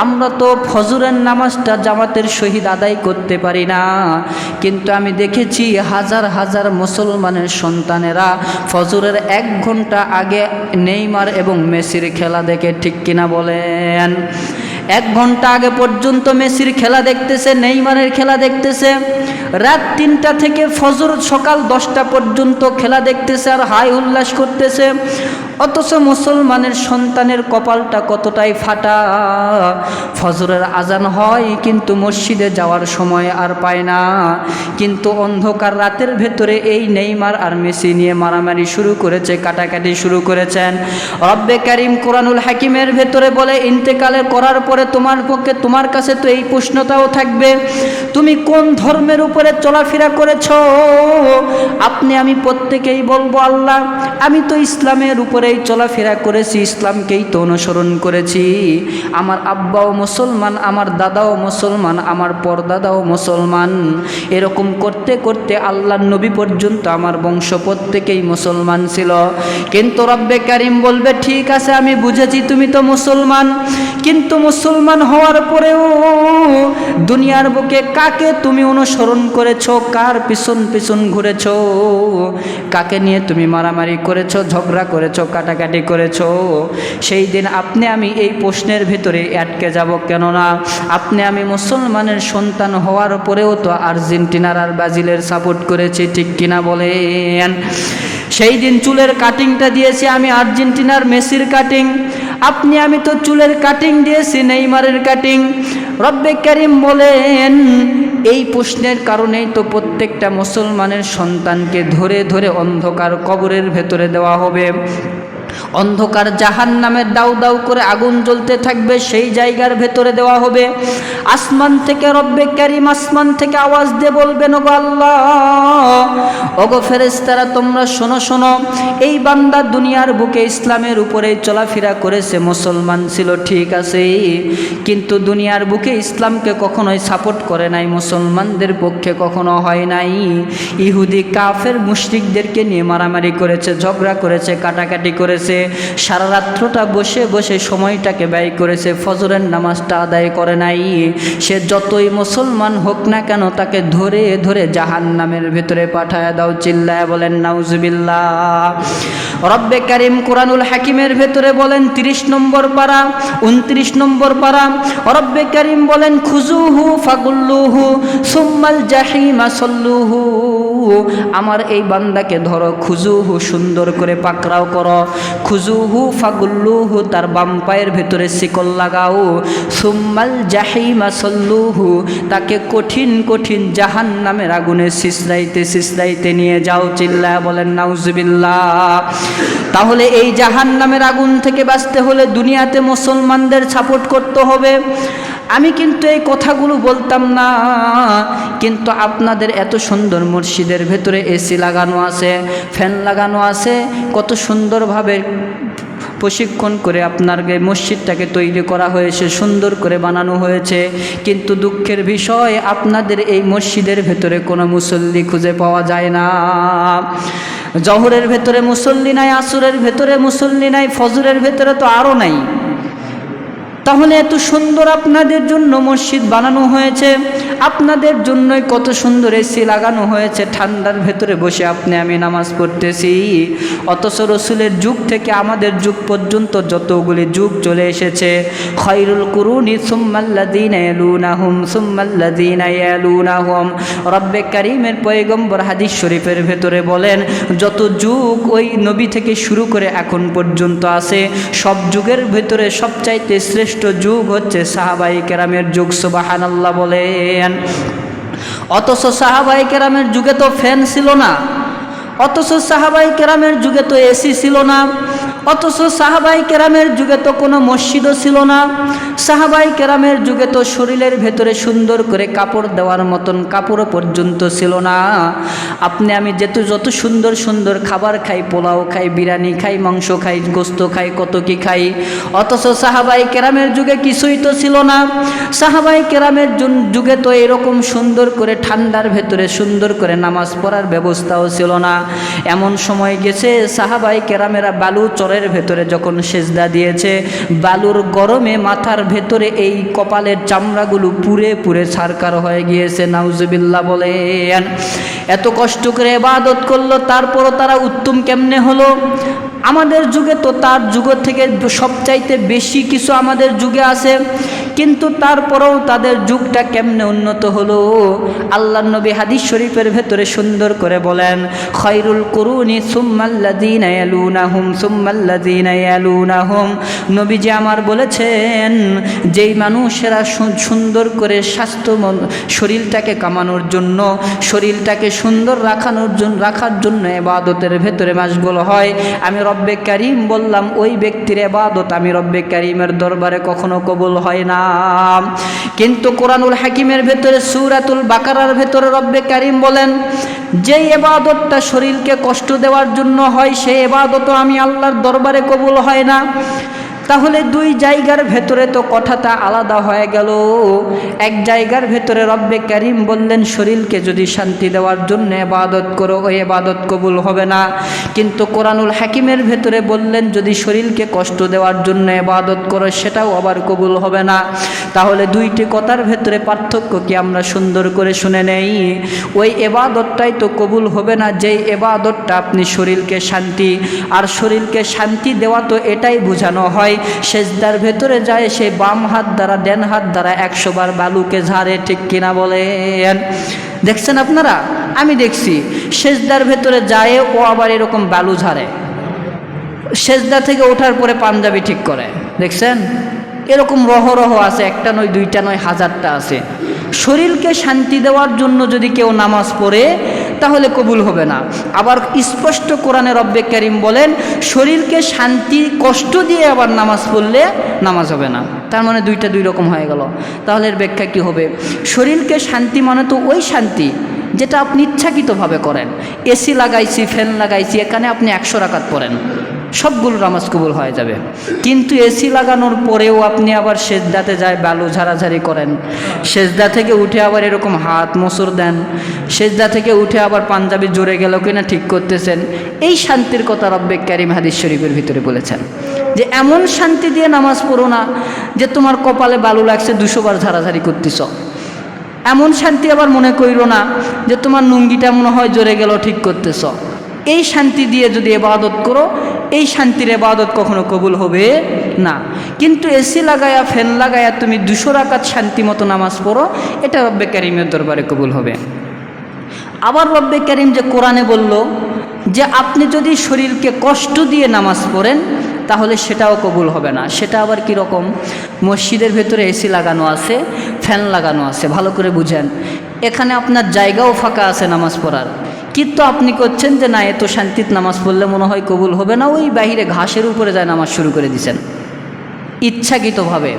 আমরা তো ফজরের নামাজটা জামাতের সহিত আদায় করতে পারি না, কিন্তু আমি দেখেছি হাজার হাজার মুসলমানের সন্তানেরা ফজরের 1 ঘন্টা আগে নেইমার এবং মেসির খেলা দেখে, ঠিক কিনা বলেন? 1 ঘন্টা আগে পর্যন্ত মেসির খেলা দেখতেছে, নেইমারের খেলা দেখতেছে, রাত 3টা থেকে ফজর সকাল 10টা পর্যন্ত খেলা দেখতেছে আর হাই উল্লাস করতেছে। অথচ মুসলমানের সন্তানের কপালটা কতটাই ফাটা, ফজরের আজান হয় কিন্তু মসজিদে যাওয়ার সময় আর পায় না। কিন্তু অন্ধকার রাতের ভেতরে এই নেইমার আর মেসি নিয়ে মারামারি শুরু করেছে, কাটাকাটি শুরু করেছেন। রব্বে কারিম কোরআনুল হাকিমের ভেতরে বলে, ইন্তেকালের করার পরে তোমার কাছে তো এই প্রশ্নটাও থাকবে, তুমি কোন ধর্মের উপরে চলাফেরা করেছ? আমি প্রত্যেকেই বলবো, আল্লাহ আমি তো ইসলামের উপরেই চলাফেরা করেছি, ইসলামকেই তো অনুসরণ করেছি। আমার আব্বাও মুসলমান, আমার দাদাও মুসলমান, আমার পরদাদাও মুসলমান। এরকম করতে করতে আল্লাহর নবী পর্যন্ত আমার বংশ প্রত্যেকেই মুসলমান ছিল। কিন্তু রব্বে কারিম বলবে, ঠিক আছে আমি বুঝেছি তুমি তো মুসলমান, কিন্তু মুসলমান হওয়ার পরেও দুনিয়ার বুকে কাকে তুমি অনুসরণ করেছো, কার পিছন পিছন ঘুরেছো, কাকে নিয়ে তুমি মারামারি করেছো, ঝগড়া করেছো, কাটাকাটি করেছো? সেই দিন আমি এই প্রশ্নের ভিতরে আটকে যাব। কেননা আমি মুসলমানের সন্তান হওয়ার পরেও তো আর্জেন্টিনার আর ব্রাজিলের সাপোর্ট করেছি, ঠিক কিনা বলেন? সেই দিন চুলের কাটিংটা দিয়েছি আমি আর্জেন্টিনার মেসির কাটিং, আমি তো চুলের কাটিং দিয়েছি নেইমারের কাটিং। রব্বে কারিম বলেন, এই প্রশ্নের কারণেই তো প্রত্যেকটা মুসলমানের সন্তানকে ধরে ধরে অন্ধকার কবরের ভেতরে দেওয়া হবে। অন্ধকার জাহান্নামের দাউ দাউ করে আগুন জ্বলতে থাকবে, সেই জায়গার ভেতরে দেওয়া হবে। আসমান থেকে রব্বে কারিম আসমান থেকে আওয়াজ দিয়ে বলবেন, ওগো আল্লাহ, ওগো ফেরেশতারা, তোমরা শোনো শোনো, এই বান্দা দুনিয়ার বুকে ইসলামের উপরে চলাফেরা করেছে, মুসলমান ছিল ঠিক আছে, কিন্তু দুনিয়ার বুকে ইসলামকে কখনোই সাপোর্ট করে নাই, মুসলমানদের পক্ষে কখনো হয় নাই। ইহুদি কাফের মুশরিকদেরকে নিয়ে মারামারি করেছে, ঝগড়া করেছে, কাটাকাটি করেছে, সারা রাত্রটা বসে বসে সময়টাকে ব্যয় করেছে, ফজরের নামাজটা আদায় করে নাই। সে যতই মুসলমান হোক না কেন, তাকে ধরে ধরে জাহান্নামের ভেতরে পাঠায় দাও। চিল্লায় বলেন নাউজুবিল্লাহ। রব্বে কারিম কোরআনুল হাকিমের ভেতরে বলেন, 30 নম্বর পারা 29 নম্বর পারা, রব্বে কারিম বলেন, খুজুহু ফাগুল্লুহু সুম্মাল জাহিমা সল্লুহু। আমার এই বান্দাকে ধরো, খুজুহু সুন্দর করে পাকড়াও করো, খুজুহু ফাগুল্লুহু তার বাম পায়ের ভেতরে শিকল লাগাও, সুম্মাল জাহিমা সল্লুহু তাকে কঠিন কঠিন জাহান্নামের আগুনে সিসরাইতে সিসরাইতে নিয়ে যাও। চিল্লায় বলেন নাউজুবিল্লাহ। তাহলে এই জাহান্নামের আগুন থেকে বাঁচতে হলে দুনিয়াতে মুসলমানদের সাপোর্ট করতে হবে। আমি কিন্তু এই কথাগুলো বলতাম না, কিন্তু আপনাদের এত সুন্দর মসজিদের ভেতরে এসি লাগানো আছে, ফ্যান লাগানো আছে, কত সুন্দরভাবে প্রশিক্ষণ করে আপনার মসজিদটাকে তৈরি করা হয়েছে, সুন্দর করে বানানো হয়েছে, কিন্তু দুঃখের বিষয় আপনাদের এই মসজিদের ভেতরে কোনো মুসল্লি খুঁজে পাওয়া যায় না। জহরের ভেতরে মুসল্লি নাই, আসরের ভেতরে মুসল্লি নাই, ফজরের ভেতরে তো আরও নাই। তাহলে এত সুন্দর আপনাদের জন্য মসজিদ বানানো হয়েছে, আপনাদের জন্যই কত সুন্দর এসি লাগানো হয়েছে, ঠান্ডার ভেতরে বসে আমি নামাজ পড়তেছি। অথচ রসুলের যুগ থেকে আমাদের যুগ পর্যন্ত যতগুলি যুগ চলে এসেছে, খায়রুল কুরুনি সুম্মাল্লাযীনা ইয়ালুনাহুম সুম্মাল্লাযীনা ইয়ালুনাহুম, রব্বে কারীমের পয়গম্বর হাদিস শরীফের ভেতরে বলেন, যত যুগ ওই নবী থেকে শুরু করে এখন পর্যন্ত আছে, সব যুগের ভেতরে সবচাইতে শ্রেষ্ঠ যুগ হচ্ছে সাহাবায়ে কেরামের যুগ। সুবহানাল্লাহ বলেন। অথচ সাহাবায়ে কেরামের যুগে তো ফ্যান ছিল না, অথচ সাহাবায়ে কেরামের যুগে তো এসি ছিল না, অথচ সাহাবায়ে কেরামের যুগে তো কোনো মসজিদও ছিল না, সাহাবায়ে কেরামের যুগে তো শরীরের ভেতরে সুন্দর করে কাপড় দেওয়ার মতন কাপড়ও পর্যন্ত ছিল না। আমি যত সুন্দর সুন্দর খাবার খাই, পোলাও খাই, বিরিয়ানি খাই, মাংস খাই, গোস্ত খাই, কত কি খাই, অথচ সাহাবায়ে কেরামের যুগে কিছুই তো ছিল না। সাহাবায়ে কেরামের যুগে তো এরকম সুন্দর করে ঠান্ডার ভেতরে সুন্দর করে নামাজ পড়ার ব্যবস্থাও ছিল না। এমন সময় গেছে সাহাবায়ে কেরামেরা বালু চড়াই স্তরের ভেতরে যখন সেজদা দিয়েছে, বালুর গরমে মাথার ভেতরে এই কপালের চামড়াগুলো পুড়ে পুড়ে ছারকার হয়ে গিয়েছে। নাউজুবিল্লাহ বলেন। এত কষ্ট করে ইবাদত করলো, তারপরও তারা উত্তম কেমনে হলো? আমাদের যুগে তো তার যুগ থেকে সবচাইতে বেশি কিছু আমাদের যুগে আছে, কিন্তু তারপরেও তাদের যুগটা কেমনে উন্নত হলো? আল্লাহর নবী হাদিস শরীফের ভেতরে সুন্দর করে বলেন, খায়রুল কুরুনি সুম্মাল্লাযীনা ইয়ালুনাহুম সুম্মাল্লাযীনা ইয়ালুনাহুম। নবীজি আমার বলেছেন, যেই মানুষেরা সুন্দর করে শরীরটাকে কামানোর জন্য, শরীরটাকে সুন্দর রাখার জন্য ইবাদতের ভেতরে মাশগুল হয়, আমি রব্বে কারীম বললাম ওই ব্যক্তির ইবাদত আমি রব্বে কারীমের দরবারে কখনো কবুল হয় না। কিন্তু কোরআনুল হাকিমের ভেতরে সূরাতুল বাকারার ভেতরে রব্বে কারীম বলেন, যেই ইবাদতটা শরীরকে কষ্ট দেওয়ার জন্য হয় সেই ইবাদতও আমি আল্লাহর দরবারে কবুল হয় না। তাহলে দুই জায়গার ভেতরে তো কথাটা আলাদা হয়ে গেল। এক জায়গার ভেতরে রব্বে কারীম বললেন শরীরকে যদি শান্তি দেওয়ার জন্য ইবাদত করো, ওই ইবাদত কবুল হবে না। কিন্তু কোরআনুল হাকিমের ভেতরে বললেন যদি শরীরকে কষ্ট দেওয়ার জন্য ইবাদত করো, সেটাও আবার কবুল হবে না। তাহলে দুইটি কথার ভেতরে পার্থক্য কি আমরা সুন্দর করে শুনে নেই। ওই ইবাদতটাই তো কবুল হবে না যেই ইবাদতটা আপনি শরীরকে শান্তি, আর শরীরকে শান্তি দেওয়া তো এটাই বোঝানো হয় সেজদার ভেতরে যায় সে বাম হাত দ্বারা ডান হাত দ্বারা 100 বার বালুকে ঝাড়ে, ঠিক কিনা বলেন? দেখছেন আপনারা? আমি দেখছি সেজদার ভেতরে যায় ও আবার এরকম বালু ঝাড়ে, সেজদা থেকে ওঠার পরে পাঞ্জাবি ঠিক করে। দেখছেন? এরকম রহ আছে, একটা নয় দুইটা নয় হাজারটা আছে। শরীরকে শান্তি দেওয়ার জন্য যদি কেউ নামাজ পড়ে তাহলে কবুল হবে না। আবার স্পষ্ট কোরআনে রব্বে কারীম বলেন শরীরকে শান্তি কষ্ট দিয়ে আবার নামাজ পড়লে নামাজ হবে না। তার মানে দুইটা দুই রকম হয়ে গেল। তাহলে এর ব্যাখ্যা কী হবে? শরীরকে শান্তি মানে তো ওই শান্তি যেটা আপনি ইচ্ছাকৃতভাবে করেন। এসি লাগাইছি, ফ্যান লাগাইছি, এখানে আপনি 100 রাকাত পড়েন, সবগুলো নামাজ কবুল হয়ে যাবে। কিন্তু এসি লাগানোর পরেও আপনি আবার সেজদাতে যায় বালু ঝাড়াঝাড়ি করেন, সেজদা থেকে উঠে আবার এরকম হাত মোচড় দেন, সেজদা থেকে উঠে আবার পাঞ্জাবি জোরে গেল কিনা ঠিক করতেছেন, এই শান্তির কথা রব্বে কারীম হাদিস শরীফের ভিতরে বলেছেন যে এমন শান্তি দিয়ে নামাজ পড়ো না যে তোমার কপালে বালু লাগছে 200 বার ঝাড়াঝাড়ি করতেছ। এমন শান্তি আবার মনে কইরো না যে তোমার লুঙ্গিটা মনে হয় জোরে গেল ঠিক করতেছ। এই শান্তি দিয়ে যদি ইবাদত করো, এই শান্তির ইবাদত কখনো কবুল হবে না। কিন্তু এসি লাগায়া ফ্যান লাগায়া তুমি 200 রাকাত শান্তি মতো নামাজ পড়ো, এটা রব্বে কারীমের দরবারে কবুল হবে। আবার রব্বে কারীম যে কোরআনে বলল যে আপনি যদি শরীরকে কষ্ট দিয়ে নামাজ পড়েন তাহলে সেটাও কবুল হবে না। সেটা আবার কীরকম? মসজিদের ভেতরে এসি লাগানো আছে, ফ্যান লাগানো আছে, ভালো করে বুঝেন। এখানে আপনার জায়গাও ফাঁকা আছে নামাজ পড়ার, কিন্তু আপনি করছেন যে না এত শান্তিত নামাজ পড়লে মনে হয় কবুল হবে না, ওই বাহিরে ঘাসের উপরে যায় নামাজ শুরু করে দিছেন ইচ্ছাকৃতভাবে।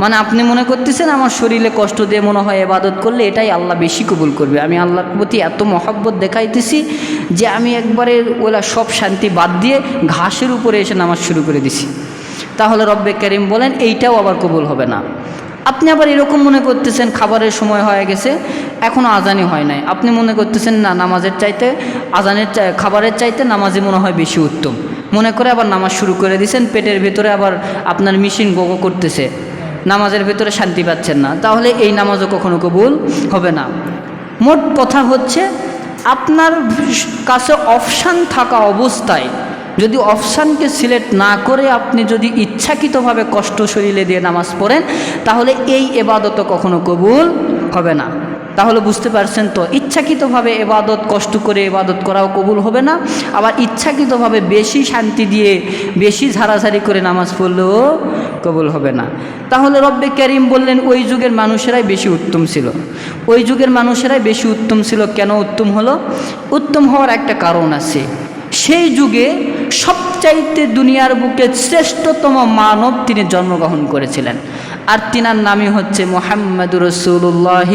মানে আপনি মনে করতেছেন আমার শরীরে কষ্ট দিয়ে মনে হয় ইবাদত করলে এটাই আল্লাহ বেশি কবুল করবে, আমি আল্লাহর প্রতি এত মহব্বত দেখাইতেছি যে আমি একবারে ওলা সব শান্তি বাদ দিয়ে ঘাসের উপরে এসে নামাজ শুরু করে দিছি। তাহলে রব্বে কারীম বলেন এইটাও আবার কবুল হবে না। আপনি আবার এরকম মনে করতেছেন খাবারের সময় হয়ে গেছে, এখনও আজানই হয় নাই, আপনি মনে করতেছেন না নামাজের চাইতে খাবারের চাইতে নামাজই মনে হয় বেশি উত্তম, মনে করে আবার নামাজ শুরু করে দিয়েছেন, পেটের ভেতরে আবার আপনার মেশিন গোগো করতেছে, নামাজের ভেতরে শান্তি পাচ্ছেন না, তাহলে এই নামাজও কখনো কবুল হবে না। মোট কথা হচ্ছে আপনার কাছে অপশান থাকা অবস্থায় যদি অপশানকে সিলেক্ট না করে আপনি যদি ইচ্ছাকৃতভাবে কষ্ট শরীরে দিয়ে নামাজ পড়েন তাহলে এই ইবাদতও কখনো কবুল হবে না। তাহলে বুঝতে পারছেন তো, ইচ্ছাকৃতভাবে ইবাদত কষ্ট করে ইবাদত করাও কবুল হবে না, আবার ইচ্ছাকৃতভাবে বেশি শান্তি দিয়ে বেশি ঝাড়াঝাড়ি করে নামাজ পড়লেও কবুল হবে না। তাহলে রব্বে কারীম বললেন ওই যুগের মানুষেরাই বেশি উত্তম ছিল। ওই যুগের মানুষেরাই বেশি উত্তম ছিল। কেন উত্তম হলো? উত্তম হওয়ার একটা কারণ আছে। সেই যুগে সবচাইতে দুনিয়ার বুকে শ্রেষ্ঠতম মানব তিনি জন্মগ্রহণ করেছিলেন, আর তিনার নামই হচ্ছে মুহাম্মদুর রাসূলুল্লাহ,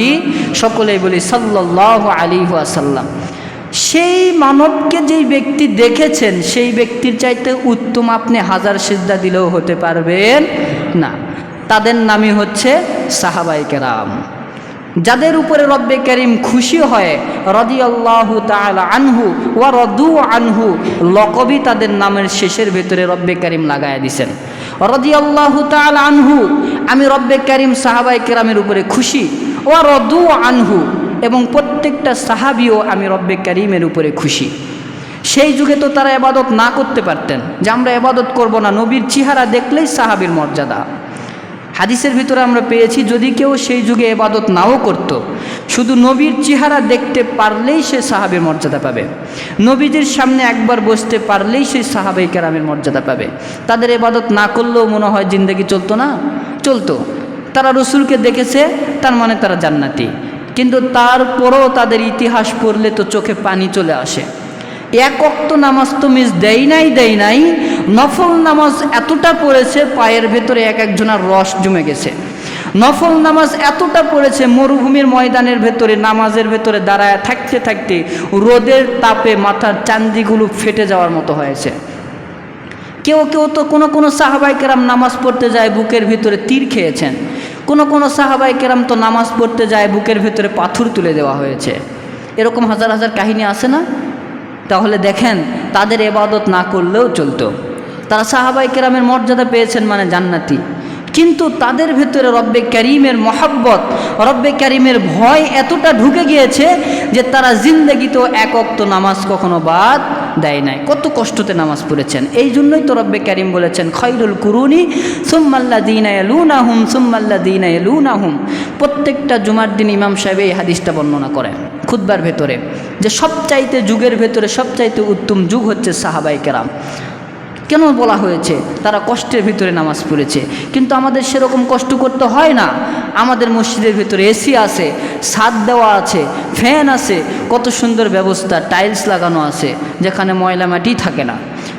সকলেই বলি সাল্লাল্লাহু আলাইহি ওয়াসাল্লাম। সেই মানবকে যেই ব্যক্তি দেখেছেন সেই ব্যক্তির চাইতে উত্তম আপনি হাজার সিজদা দিলেও হতে পারবেন না। তাদের নামই হচ্ছে সাহাবায়ে কেরাম। যাদের উপরে রব্বে কারীম খুশি হয়, রাদিয়াল্লাহু তাআলা আনহু ওয়া রাদু আনহু লকবই তাদের নামের শেষের ভেতরে রব্বে কারীম লাগায়া দিয়েছেন। রাদিয়াল্লাহু তাআলা আনহু, আমি রব্বে কারীম সাহাবায়ে কেরামের উপরে খুশি, ওয়া রাদু আনহু, এবং প্রত্যেকটা সাহাবীও আমি রব্বে কারীমের উপরে খুশি। সেই যুগে তো তারা ইবাদত না করতে পারতেন, যে আমরা ইবাদত করব না, নবীর চেহারা দেখলেই সাহাবীর মর্যাদা। হাদিসের ভিতরে আমরা পেয়েছি যদি কেউ সেই যুগে ইবাদত নাও করত, শুধু নবীর চেহারা দেখতে পারলেই সে সাহাবীর মর্যাদা পাবে, নবীজির সামনে একবার বসতে পারলেই সে সাহাবায়ে কেরামের মর্যাদা পাবে। তাদের ইবাদত না করলেও মনে হয় জিন্দেগি চলতো না? চলতো। তারা রসুলকে দেখেছে, তার মানে তারা জান্নাতি, কিন্তু তারপরও তাদের ইতিহাস পড়লে তো চোখে পানি চলে আসে। এক ওয়াক্ত নামাজ তো মিস দেয় নাই, নফল নামাজ এতটা পড়েছে পায়ের ভেতরে এক একজনের রস জমে গেছে। নফল নামাজ এতটা পড়েছে মরুভূমির ময়দানের ভেতরে নামাজের ভেতরে দাঁড়ায় থাকতে থাকতে রোদের তাপে মাথার চান্দিগুলো ফেটে যাওয়ার মতো হয়েছে। কেউ কেউ তো কোনো সাহাবায়ে কেরাম নামাজ পড়তে যায় বুকের ভিতরে তীর খেয়েছেন, কোনো সাহাবায়ে কেরাম তো নামাজ পড়তে যায় বুকের ভেতরে পাথর তুলে দেওয়া হয়েছে। এরকম হাজার হাজার কাহিনী আছে না? তাহলে দেখেন, তাদের ইবাদত না করলেও চলতো, তারা সাহাবায়ে কেরামের মর্যাদা পেয়েছেন মানে জান্নাতি। কিন্তু তাদের ভেতরে রব্বে কারীমের মহব্বত, রব্বে কারীমের ভয় এতটা ঢুকে গিয়েছে যে তারা জিন্দেগিতেও এক ওয়াক্ত নামাজ কখনো বাদ দেয় নাই। কত কষ্টতে নামাজ পড়েছেন। এই জন্যই তো রব্বে কারীম বলেছেন খায়রুল কুরুনি সুম্মাল্লাযীনা ইয়ালুনাহুম সুম্মাল্লাযীনা ইয়ালুনাহুম। প্রত্যেকটা জুমার দিন ইমাম সাহেব এই হাদিসটা বর্ণনা করেন খুতবার ভেতরে, যে সবচাইতে যুগের ভেতরে সবচাইতে উত্তম যুগ হচ্ছে সাহাবায়ে কেরাম। কেন বলা হয়েছে? তারা কষ্টের ভিতরে নামাজ পড়েছে। কিন্তু আমাদের সেরকম কষ্ট করতে হয় না। আমাদের মসজিদের ভিতরে এসি আছে, ছাদ দেওয়া আছে, ফ্যান আছে, কত সুন্দর ব্যবস্থা, টাইলস লাগানো আছে, যেখানে ময়লা মাটি থাকে না।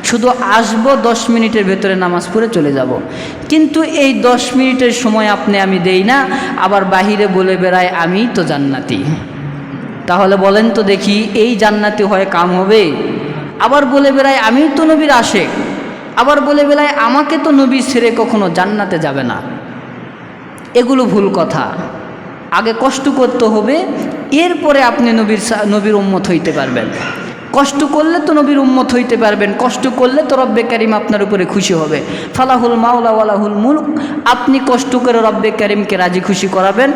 শুধু আসবো 10 মিনিটের ভেতরে নামাজ পড়ে চলে যাব। কিন্তু এই 10 মিনিটের সময় আপনি আমি দেই না, আবার বাহিরে বলে বেড়ায় আমি তো জান্নাতি। তাহলে বলেন তো দেখি, এই জান্নাতি হয়ে কাম হবে? আবার বলে বেড়ায় আমি তো নবীর আশেক, আবার বলে বেলায় আমাকে তো নবী ছেড়ে কখনো জান্নাতে যাবে না। এগুলো ভুল কথা। আগে কষ্ট করতে হবে, এরপরে আপনি নবীর উম্মত হইতে পারবেন। কষ্ট করলে তো নবীর উম্মত হইতে পারবেন, কষ্ট করলে তো রব্বে কারীম আপনার উপরে খুশি হবে। ফালাহুল মাওলা ওয়ালাহুল মুলক। আপনি কষ্ট করে রব্বে কারীমকে রাজি খুশি করাবেন।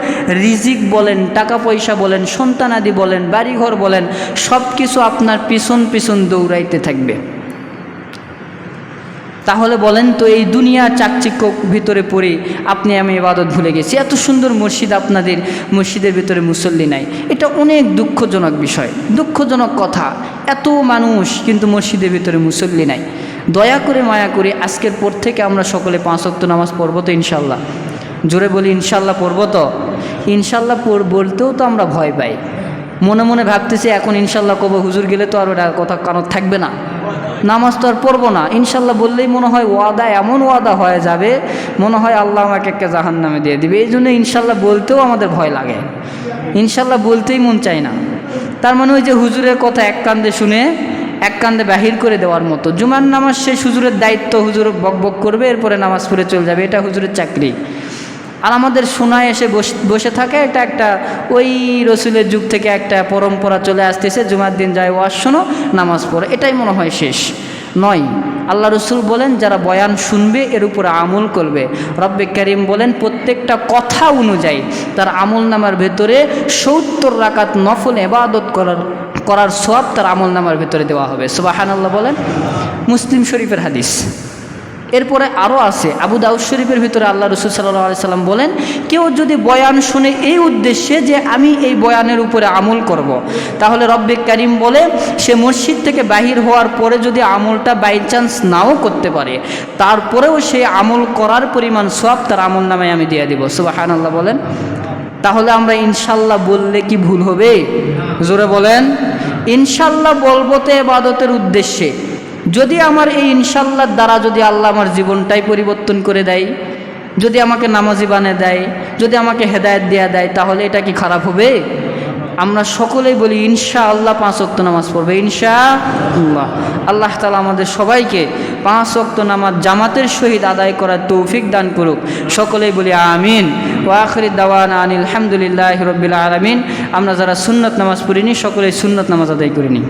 রিজিক বলেন, টাকা পয়সা বলেন, সন্তানাদি বলেন, বাড়িঘর বলেন, সব কিছু আপনার পিছন পিছন দৌড়াইতে থাকবে। তাহলে বলেন তো, এই দুনিয়া চাকচিক্য ভিতরে পড়ে আপনি আমি ইবাদত ভুলে গেছি। এত সুন্দর মসজিদ, আপনাদের মসজিদের ভিতরে মুসল্লি নাই, এটা অনেক দুঃখজনক বিষয়, দুঃখজনক কথা। এত মানুষ কিন্তু মসজিদের ভিতরে মুসল্লি নাই। দয়া করে মায়া করে আজকের পর থেকে আমরা সকলে 5 ওয়াক্ত নামাজ পড়বো তো ইনশাল্লাহ? জোরে বলি ইনশাল্লাহ পড়বো তো? ইনশাল্লাহ বলতেও তো আমরা ভয় পাই, মনে মনে ভাবতেছি এখন ইনশাল্লাহ কবে হুজুর গেলে তো আর ওটা কথা কানত থাকবে না, নামাজ তো আর পড়বো না। ইনশাল্লাহ বললেই মনে হয় ওয়াদা, এমন ওয়াদা হয়ে যাবে মনে হয় আল্লাহ আমাকে একটা জাহান্নামে দিয়ে দিবে। এই জন্য ইনশাল্লাহ বলতেও আমাদের ভয় লাগে, ইনশাল্লাহ বলতেই মন চায় না। তার মানে ওই যে হুজুরের কথা এক কান্দে শুনে এক কান্দে বাহির করে দেওয়ার মতো। জুমার নামাজ শেষ, হুজুরের দায়িত্ব, হুজুর বক বক করবে, এরপরে নামাজ পড়ে চলে যাবে, এটা হুজুরের চাকরি। আর আমাদের শোনায় এসে বসে থাকে, এটা একটা ওই রসুলের যুগ থেকে একটা পরম্পরা চলে আসতেছে, জুমার দিন যায় ওয়াজ শোনো, নামাজ পড়ো, এটাই মনে হয় শেষ। নয়, আল্লাহ রসুল বলেন যারা বয়ান শুনবে এর উপরে আমল করবে। রব্বে কারীম বলেন প্রত্যেকটা কথা অনুযায়ী তার আমল নামার ভেতরে 70 রাকাত নফল ইবাদত করার সওয়াব তার আমল নামার ভেতরে দেওয়া হবে। সুবহানাল্লাহ বলেন। মুসলিম শরীফের হাদিস। এরপরে আরও আছে আবু দাউদ শরীফের ভিতরে আল্লাহ রসুল সাল্লাল্লাহু আলাইহি সাল্লাম বলেন, কেউ যদি বয়ান শুনে এই উদ্দেশ্যে যে আমি এই বয়ানের উপরে আমল করব, তাহলে রব্বে কারীম বলে সে মসজিদ থেকে বাহির হওয়ার পরে যদি আমলটা বাই চান্স নাও করতে পারে, তারপরেও সে আমল করার পরিমাণ সওয়াব তার আমল নামায় আমি দিয়ে দিব। সুবহানাল্লাহ বলেন। তাহলে আমরা ইনশাল্লাহ বললে কি ভুল হবে? জোরে বলেন। ইনশাল্লাহ বলবো তো ইবাদতের উদ্দেশ্যে। যদি আমার এই ইনশাল্লাহর দ্বারা যদি আল্লাহ আমার জীবনটাই পরিবর্তন করে দেয়, যদি আমাকে নামাজি বানিয়ে দেয়, যদি আমাকে হেদায়েত দেয়া দেয়, তাহলে এটা কি খারাপ হবে? আমরা সকলেই বলি ইনশাআল্লাহ 5 ওয়াক্ত নামাজ পড়বে ইনশাআল্লাহ। আল্লাহ তাআলা আমাদের সবাইকে 5 ওয়াক্ত নামাজ জামাতের সহিত আদায় করার তৌফিক দান করুক। সকলেই বলি আমিন। ওয়া আখিরি দাওয়ানা আনিল হামদুলিল্লাহি রাব্বিল আলামিন। আমরা যারা সুন্নত নামাজ পড়িনি সকলেই সুন্নত নামাজ আদায় করে নিই।